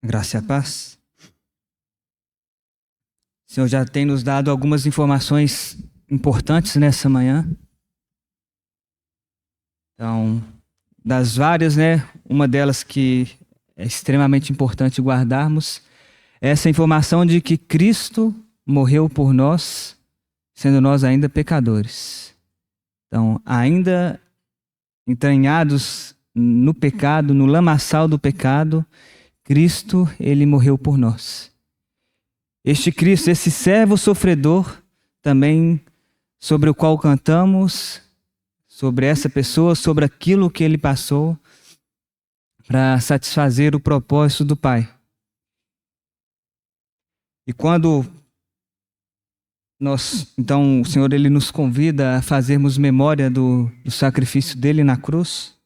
Graça e a paz. O Senhor já tem nos dado algumas informações importantes nessa manhã. Então, das várias, uma delas que é extremamente importante guardarmos é essa informação de que Cristo morreu por nós, sendo nós ainda pecadores. Então, ainda entranhados no pecado, no lamaçal do pecado, Cristo, ele morreu por nós. Este Cristo, esse servo sofredor, também sobre o qual cantamos, sobre essa pessoa, sobre aquilo que ele passou para satisfazer o propósito do Pai. E quando então o Senhor ele nos convida a fazermos memória do sacrifício dele na cruz,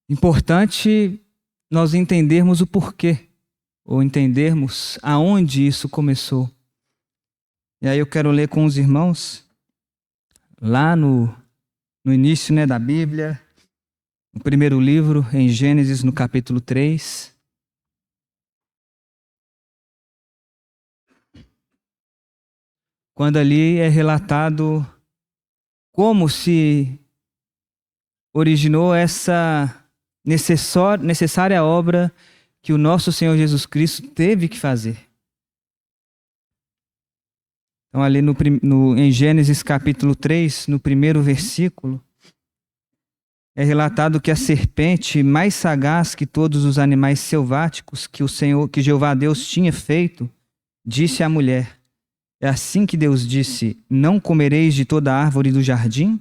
importante nós entendermos o porquê, ou entendermos aonde isso começou. E aí eu quero ler com os irmãos, lá no início da Bíblia, no primeiro livro, em Gênesis, no capítulo 3. Quando ali é relatado como se originou essa necessária obra que o nosso Senhor Jesus Cristo teve que fazer. Então, ali em Gênesis capítulo 3, no primeiro versículo, é relatado que a serpente mais sagaz que todos os animais selváticos que Jeová Deus tinha feito, disse à mulher: é assim que Deus disse: não comereis de toda árvore do jardim?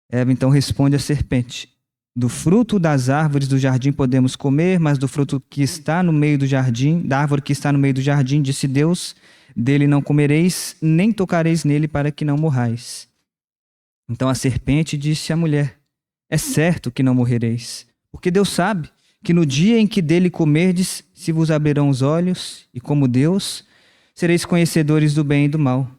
Eva então responde à serpente: do fruto das árvores do jardim podemos comer, mas do fruto que está no meio do jardim, da árvore que está no meio do jardim, disse Deus: dele não comereis, nem tocareis nele, para que não morrais. Então a serpente disse à mulher: é certo que não morrereis, porque Deus sabe que no dia em que dele comerdes, se vos abrirão os olhos, e como Deus, sereis conhecedores do bem e do mal.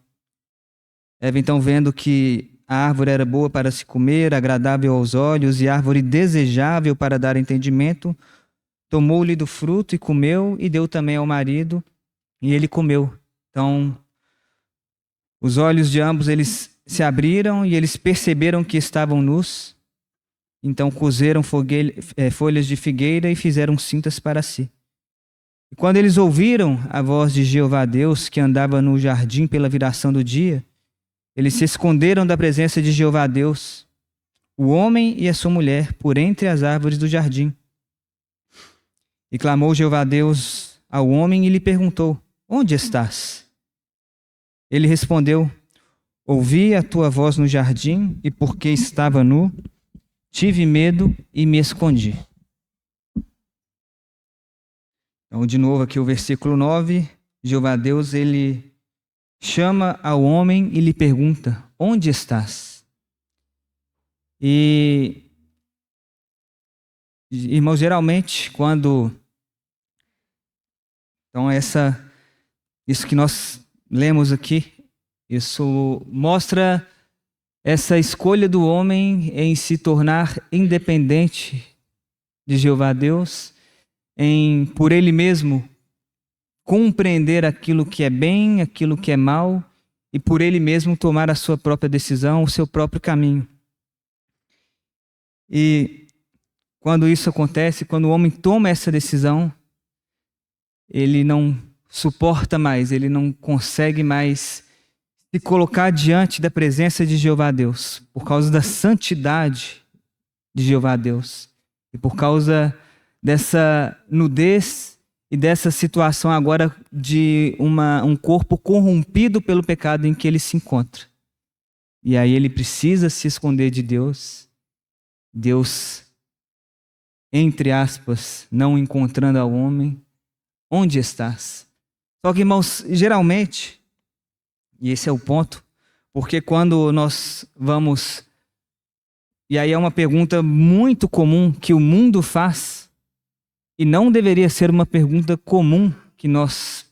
Eva então, vendo que a árvore era boa para se comer, agradável aos olhos e árvore desejável para dar entendimento, tomou-lhe do fruto e comeu, e deu também ao marido, e ele comeu. Então, os olhos de ambos eles se abriram e eles perceberam que estavam nus. Então cozeram folhas de figueira e fizeram cintas para si. E quando eles ouviram a voz de Jeová Deus, que andava no jardim pela viração do dia, eles se esconderam da presença de Jeová Deus, o homem e a sua mulher, por entre as árvores do jardim. E clamou Jeová Deus ao homem e lhe perguntou: onde estás? Ele respondeu: ouvi a tua voz no jardim, e porque estava nu, tive medo e me escondi. Então, de novo aqui o versículo 9, Jeová Deus, ele chama ao homem e lhe pergunta: onde estás? E, irmãos, geralmente, quando... Então, isso que nós lemos aqui, isso mostra essa escolha do homem em se tornar independente de Jeová Deus, em, por ele mesmo, compreender aquilo que é bem, aquilo que é mal, e por ele mesmo tomar a sua própria decisão, o seu próprio caminho. E quando isso acontece, quando o homem toma essa decisão, ele não suporta mais, ele não consegue mais se colocar diante da presença de Jeová Deus, por causa da santidade de Jeová Deus, e por causa dessa nudez e dessa situação agora de um corpo corrompido pelo pecado em que ele se encontra. E aí ele precisa se esconder de Deus. Deus, entre aspas, não encontrando ao homem: onde estás? Só que, irmãos, geralmente, e esse é o ponto, porque quando nós vamos... E aí é uma pergunta muito comum que o mundo faz, e não deveria ser uma pergunta comum que nós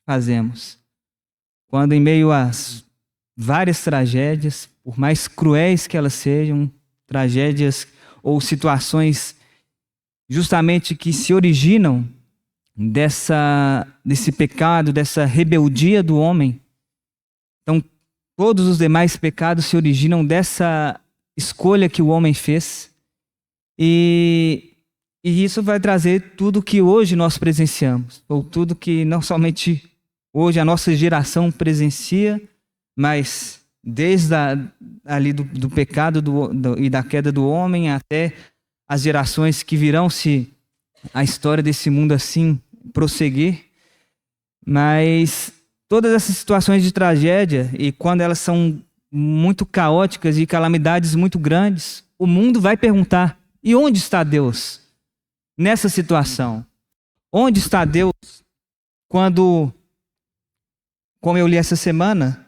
fazemos. Quando em meio às várias tragédias, por mais cruéis que elas sejam, tragédias ou situações justamente que se originam desse pecado, dessa rebeldia do homem. Então, todos os demais pecados se originam dessa escolha que o homem fez. E isso vai trazer tudo que hoje nós presenciamos, ou tudo que não somente hoje a nossa geração presencia, mas desde ali do pecado e da queda do homem até as gerações que virão, se a história desse mundo assim prosseguir. Mas todas essas situações de tragédia, e quando elas são muito caóticas e calamidades muito grandes, o mundo vai perguntar: e onde está Deus nessa situação? Onde está Deus quando, como eu li essa semana,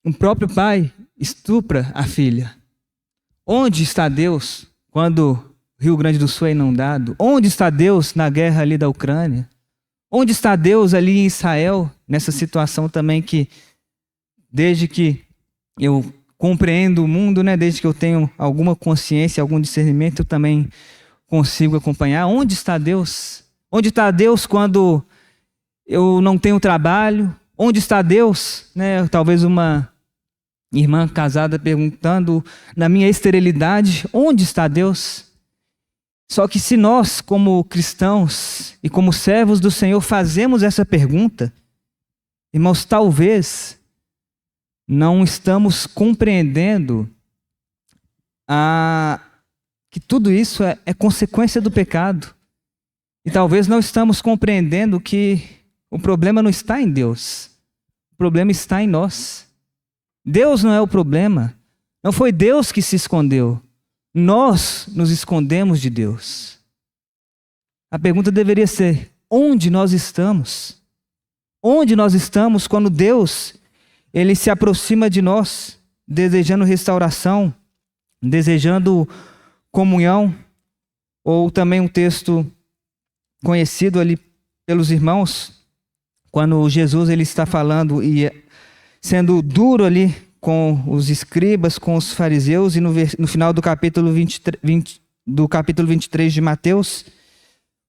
um próprio pai estupra a filha? Onde está Deus quando Rio Grande do Sul é inundado? Onde está Deus na guerra ali da Ucrânia? Onde está Deus ali em Israel, nessa situação também que, desde que eu compreendo o mundo, né, desde que eu tenho alguma consciência, algum discernimento, eu também consigo acompanhar. Onde está Deus? Onde está Deus quando eu não tenho trabalho? Onde está Deus? Né, talvez uma irmã casada perguntando, na minha esterilidade, onde está Deus? Só que se nós, como cristãos e como servos do Senhor, fazemos essa pergunta, irmãos, talvez não estamos compreendendo que tudo isso é consequência do pecado. E talvez não estamos compreendendo que o problema não está em Deus, o problema está em nós. Deus não é o problema, não foi Deus que se escondeu. Nós nos escondemos de Deus. A pergunta deveria ser: onde nós estamos? Onde nós estamos quando Deus, Ele se aproxima de nós, desejando restauração, desejando comunhão? Ou também um texto conhecido ali pelos irmãos, quando Jesus ele está falando e sendo duro ali com os escribas, com os fariseus, e no final do capítulo 23 de Mateus,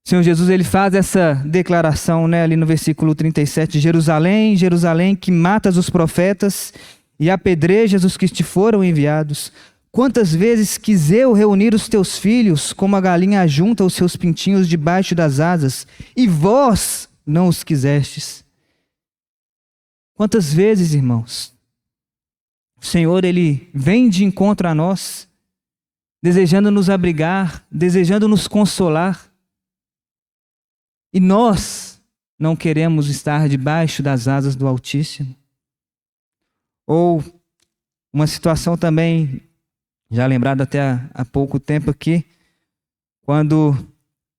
o Senhor Jesus ele faz essa declaração, né, ali no versículo 37, Jerusalém, Jerusalém, que matas os profetas e apedrejas os que te foram enviados. Quantas vezes quis eu reunir os teus filhos, como a galinha ajunta os seus pintinhos debaixo das asas, e vós não os quisestes. Quantas vezes, irmãos, o Senhor, Ele vem de encontro a nós, desejando nos abrigar, desejando nos consolar. E nós não queremos estar debaixo das asas do Altíssimo. Ou uma situação também, já lembrada até há pouco tempo aqui, quando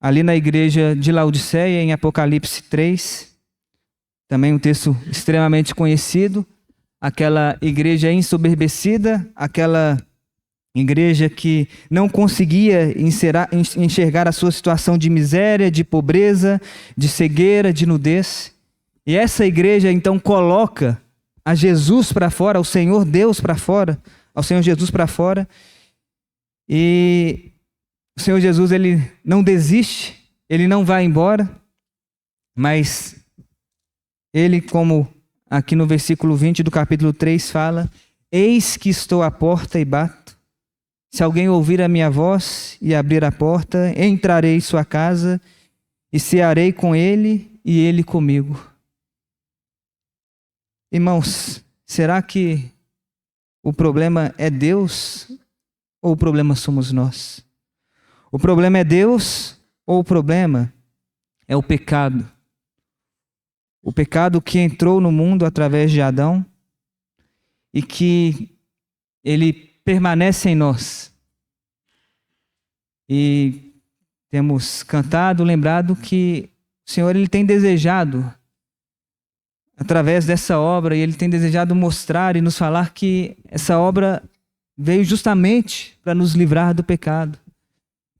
ali na igreja de Laodiceia, em Apocalipse 3, também um texto extremamente conhecido, aquela igreja ensoberbecida, aquela igreja que não conseguia enxergar a sua situação de miséria, de pobreza, de cegueira, de nudez. E essa igreja então coloca a Jesus para fora, ao Senhor Deus para fora, ao Senhor Jesus para fora. E o Senhor Jesus ele não desiste, ele não vai embora, mas ele, como aqui no versículo 20 do capítulo 3 fala: eis que estou à porta e bato. Se alguém ouvir a minha voz e abrir a porta, entrarei em sua casa e cearei com ele e ele comigo. Irmãos, será que o problema é Deus ou o problema somos nós? O problema é Deus ou o problema é o pecado? O pecado que entrou no mundo através de Adão e que ele permanece em nós. E temos cantado, lembrado que o Senhor ele tem desejado, através dessa obra, e ele tem desejado mostrar e nos falar que essa obra veio justamente para nos livrar do pecado.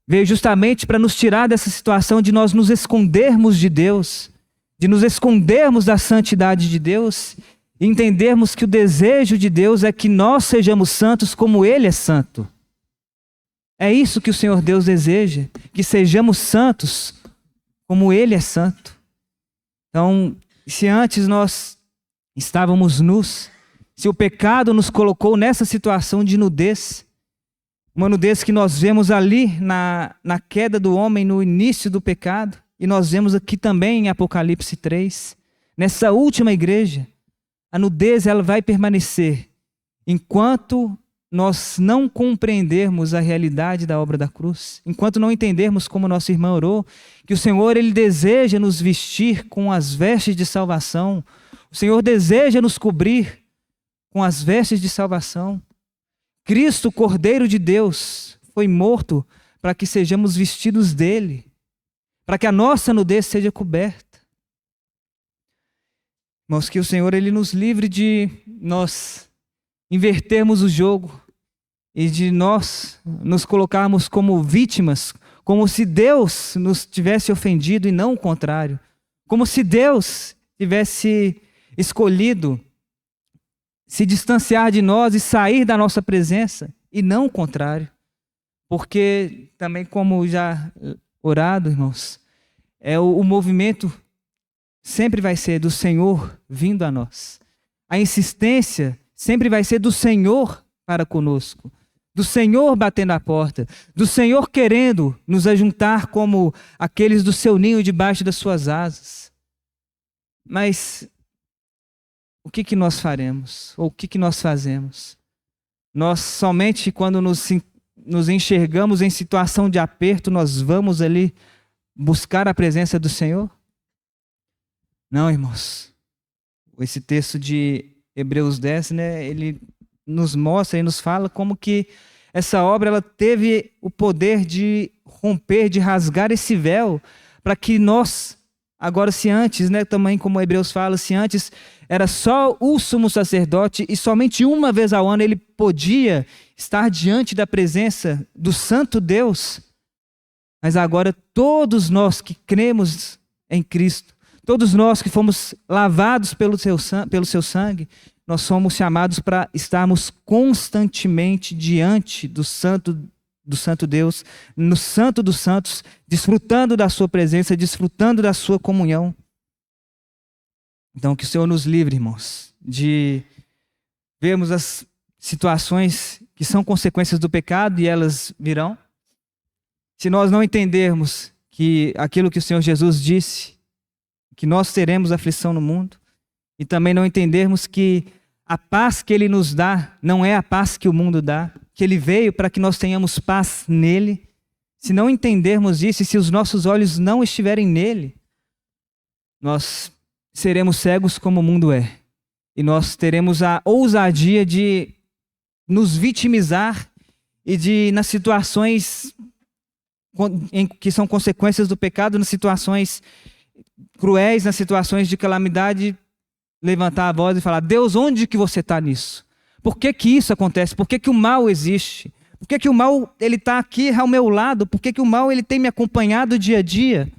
Veio justamente para nos tirar dessa situação de nós nos escondermos de Deus, de nos escondermos da santidade de Deus e entendermos que o desejo de Deus é que nós sejamos santos como Ele é santo. É isso que o Senhor Deus deseja, que sejamos santos como Ele é santo. Então, se antes nós estávamos nus, se o pecado nos colocou nessa situação de nudez, uma nudez que nós vemos ali na queda do homem, no início do pecado, e nós vemos aqui também em Apocalipse 3, nessa última igreja, a nudez ela vai permanecer enquanto nós não compreendermos a realidade da obra da cruz, enquanto não entendermos como nosso irmão orou, que o Senhor ele deseja nos vestir com as vestes de salvação, o Senhor deseja nos cobrir com as vestes de salvação. Cristo, Cordeiro de Deus, foi morto para que sejamos vestidos dele, para que a nossa nudez seja coberta. Mas que o Senhor ele nos livre de nós invertermos o jogo e de nós nos colocarmos como vítimas, como se Deus nos tivesse ofendido e não o contrário. Como se Deus tivesse escolhido se distanciar de nós e sair da nossa presença e não o contrário. Porque também, como já orado, irmãos, o movimento sempre vai ser do Senhor vindo a nós. A insistência sempre vai ser do Senhor para conosco, do Senhor batendo a porta, do Senhor querendo nos ajuntar como aqueles do seu ninho debaixo das suas asas. Mas o que nós faremos? Ou o que nós fazemos? Nós somente quando nos enxergamos em situação de aperto, nós vamos ali buscar a presença do Senhor? Não, irmãos. Esse texto de Hebreus 10, né, ele nos mostra e nos fala como que essa obra ela teve o poder de romper, de rasgar esse véu, para que nós, agora se antes, né, também como Hebreus fala, se antes era só o sumo sacerdote e somente uma vez ao ano ele podia estar diante da presença do Santo Deus, mas agora todos nós que cremos em Cristo, todos nós que fomos lavados pelo seu sangue, nós somos chamados para estarmos constantemente diante do Santo Deus, no Santo dos Santos, desfrutando da sua presença, desfrutando da sua comunhão. Então, que o Senhor nos livre, irmãos, de vermos as situações que são consequências do pecado e elas virão. Se nós não entendermos que aquilo que o Senhor Jesus disse, que nós teremos aflição no mundo, e também não entendermos que a paz que Ele nos dá não é a paz que o mundo dá, que Ele veio para que nós tenhamos paz nele. Se não entendermos isso e se os nossos olhos não estiverem nele, nós seremos cegos como o mundo é. E nós teremos a ousadia de nos vitimizar e de, nas situações que são consequências do pecado, nas situações cruéis, nas situações de calamidade, levantar a voz e falar: Deus, onde que você está nisso? Por que que isso acontece? Por que que o mal existe? Por que que o mal ele está aqui ao meu lado? Por que que o mal ele tem me acompanhado dia a dia?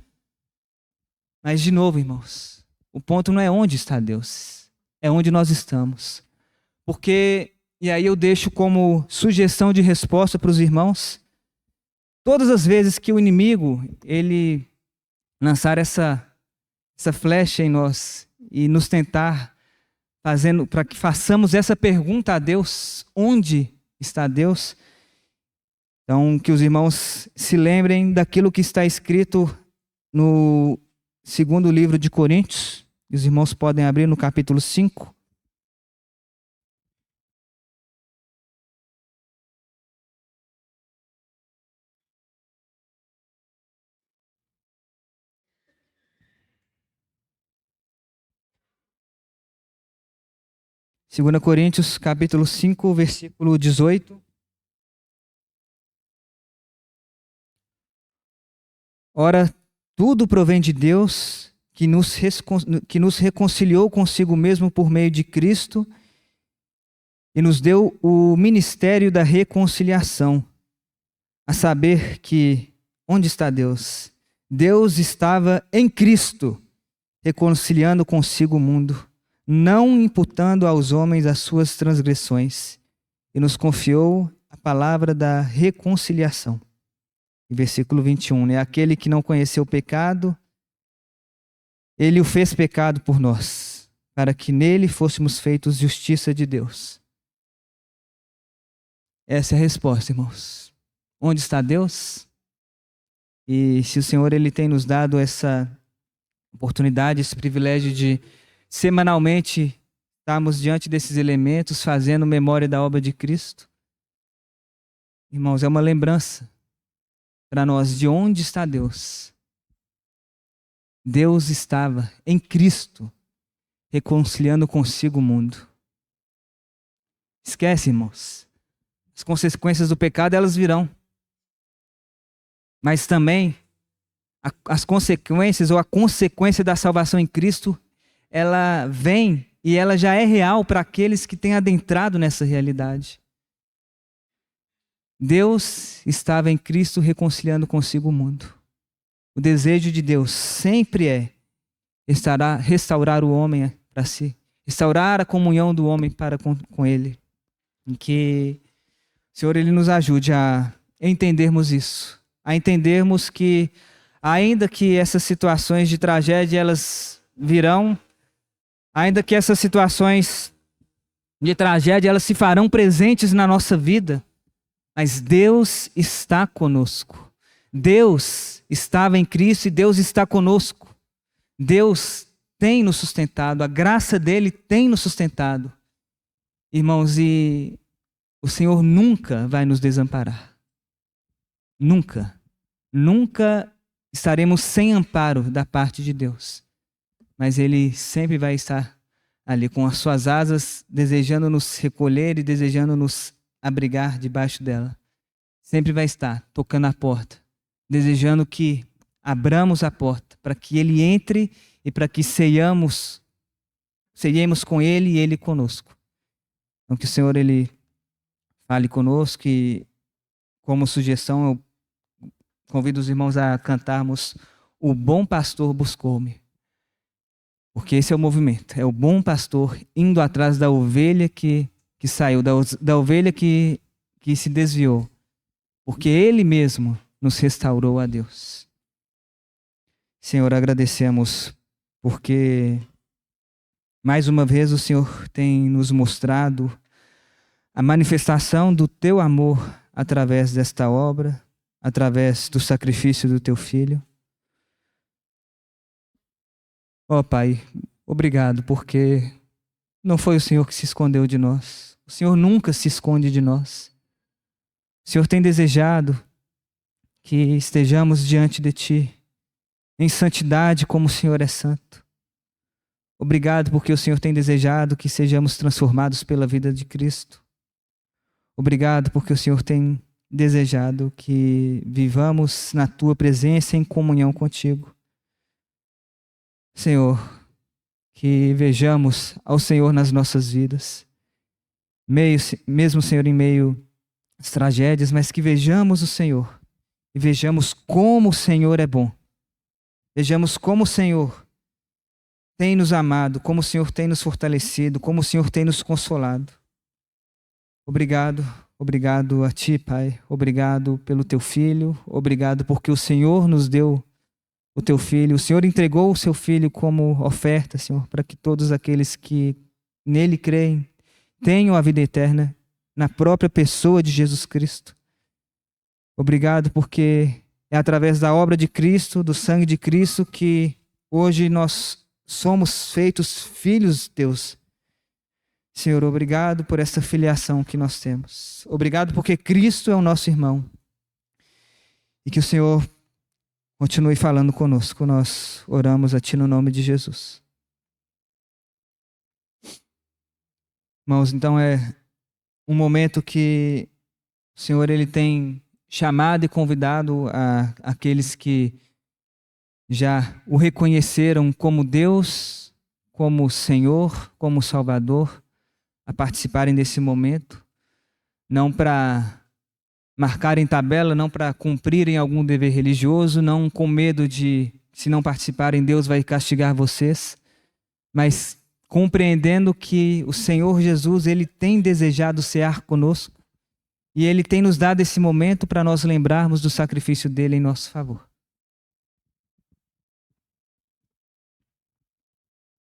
Mas de novo, irmãos, o ponto não é onde está Deus, é onde nós estamos. Porque, e aí eu deixo como sugestão de resposta para os irmãos, todas as vezes que o inimigo ele lançar essa flecha em nós e nos tentar, fazendo para que façamos essa pergunta a Deus: onde está Deus? Então, que os irmãos se lembrem daquilo que está escrito no segundo livro de Coríntios. Os irmãos podem abrir no capítulo 5. Segunda Coríntios, capítulo 5, versículo 18. Ora, tudo provém de Deus, que nos reconciliou consigo mesmo por meio de Cristo e nos deu o ministério da reconciliação, a saber que, onde está Deus? Deus estava em Cristo, reconciliando consigo o mundo, não imputando aos homens as suas transgressões, e nos confiou a palavra da reconciliação. Versículo 21, né? Aquele que não conheceu o pecado, ele o fez pecado por nós, para que nele fôssemos feitos justiça de Deus. Essa é a resposta, irmãos. Onde está Deus? E se o Senhor ele tem nos dado essa oportunidade, esse privilégio de semanalmente estarmos diante desses elementos, fazendo memória da obra de Cristo, irmãos, é uma lembrança para nós de onde está Deus. Deus estava em Cristo, reconciliando consigo o mundo. Esquece, irmãos. As consequências do pecado, elas virão. Mas também, as consequências ou a consequência da salvação em Cristo, ela vem e ela já é real para aqueles que têm adentrado nessa realidade. Deus estava em Cristo reconciliando consigo o mundo. O desejo de Deus sempre é restaurar o homem para si, restaurar a comunhão do homem para com Ele. E que o Senhor ele nos ajude a entendermos isso, a entendermos que, ainda que essas situações de tragédia elas virão, ainda que essas situações de tragédia elas se farão presentes na nossa vida, mas Deus está conosco. Deus estava em Cristo e Deus está conosco. Deus tem nos sustentado, a graça dele tem nos sustentado. Irmãos, e o Senhor nunca vai nos desamparar. Nunca. Nunca estaremos sem amparo da parte de Deus. Mas ele sempre vai estar ali com as suas asas, desejando nos recolher e desejando nos abrigar debaixo dela. Sempre vai estar tocando a porta, desejando que abramos a porta para que ele entre e para que ceiemos com ele e ele conosco. Então que o Senhor ele fale conosco e, como sugestão, eu convido os irmãos a cantarmos O Bom Pastor Buscou-me. Porque esse é o movimento, é o bom pastor indo atrás da ovelha que saiu, da ovelha que se desviou. Porque ele mesmo nos restaurou a Deus. Senhor, agradecemos porque mais uma vez o Senhor tem nos mostrado a manifestação do teu amor através desta obra, através do sacrifício do teu Filho. Ó Pai, obrigado porque não foi o Senhor que se escondeu de nós. O Senhor nunca se esconde de nós. O Senhor tem desejado que estejamos diante de Ti, em santidade como o Senhor é santo. Obrigado porque o Senhor tem desejado que sejamos transformados pela vida de Cristo. Obrigado porque o Senhor tem desejado que vivamos na Tua presença em comunhão contigo. Senhor, que vejamos ao Senhor nas nossas vidas, mesmo, Senhor, em meio às tragédias, mas que vejamos o Senhor e vejamos como o Senhor é bom. Vejamos como o Senhor tem nos amado, como o Senhor tem nos fortalecido, como o Senhor tem nos consolado. Obrigado, obrigado a Ti, Pai. Obrigado pelo Teu Filho. Obrigado porque o Senhor nos deu o Teu Filho. O Senhor entregou o Seu Filho como oferta, Senhor, para que todos aqueles que nele creem tenham a vida eterna na própria pessoa de Jesus Cristo. Obrigado porque é através da obra de Cristo, do sangue de Cristo, que hoje nós somos feitos filhos de Deus. Senhor, obrigado por essa filiação que nós temos. Obrigado porque Cristo é o nosso irmão. E que o Senhor continue falando conosco. Nós oramos a Ti no nome de Jesus. Irmãos, então é um momento que o Senhor ele tem chamado e convidado aqueles que já o reconheceram como Deus, como Senhor, como Salvador, a participarem desse momento, não para marcarem tabela, não para cumprirem algum dever religioso, não com medo de, se não participarem, Deus vai castigar vocês, mas compreendendo que o Senhor Jesus, Ele tem desejado cear conosco, E Ele tem nos dado esse momento para nós lembrarmos do sacrifício dele em nosso favor.